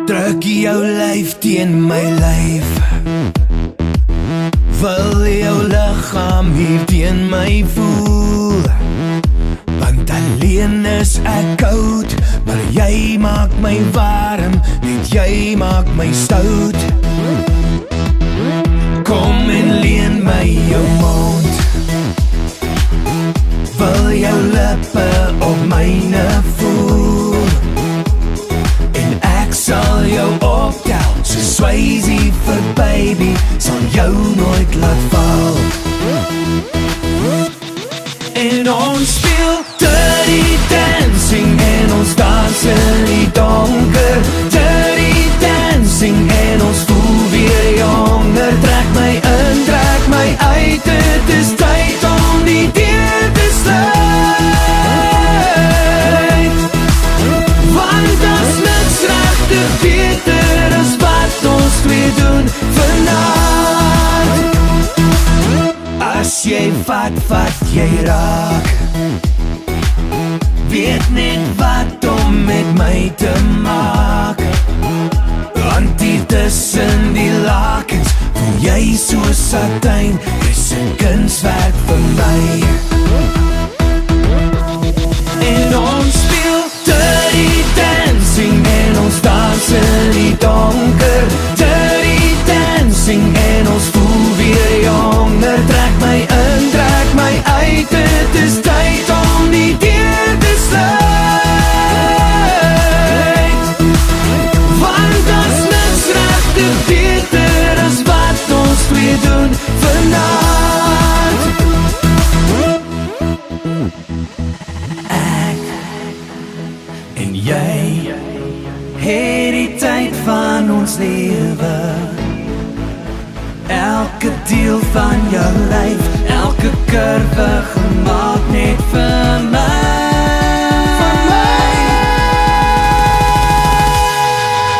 Druk jou lyf teen my lyf, wil jou liggaam hier teen my voel. Want alleen is ek koud, maar jy maak my warm, net jy maak my stout. Kom en leen my jou mond, wil jou lippe op myne voel. En ek sal jou optel, so Swayze vir baby, sal jou nooit laat val. En ons speel dirty dancing, en ons dans in die donker. Dirty dancing, en ons voel weer jonger. Trek my in, trek my uit, dit is tyd om die deur te sluit. Want as niks regtig beter as wat ons twee doen vannacht. As jy vat jy raak, weet net wat om met my te maak. Want hier tussen die lakens voel jy so satijn, is 'n kunswerk vir my. En ons speel dirty dancing, en ons dans in die donker. Dirty dancing, en ons voel weer jonger. Trek my in, trek my uit, dit is tyd om die deur te sluit. Want as niks regtig beter as wat ons twee doen vannacht. Ek en jy het die tyd van ons lewe. Elke deel van jou lyf, elke kurwe gemaak net vir my.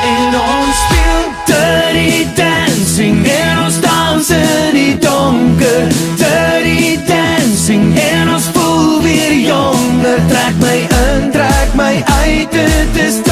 En ons speel dirty dancing, en ons dans in die donker. Dirty dancing, en ons voel weer jonger. Trek my in, trek my uit, dit is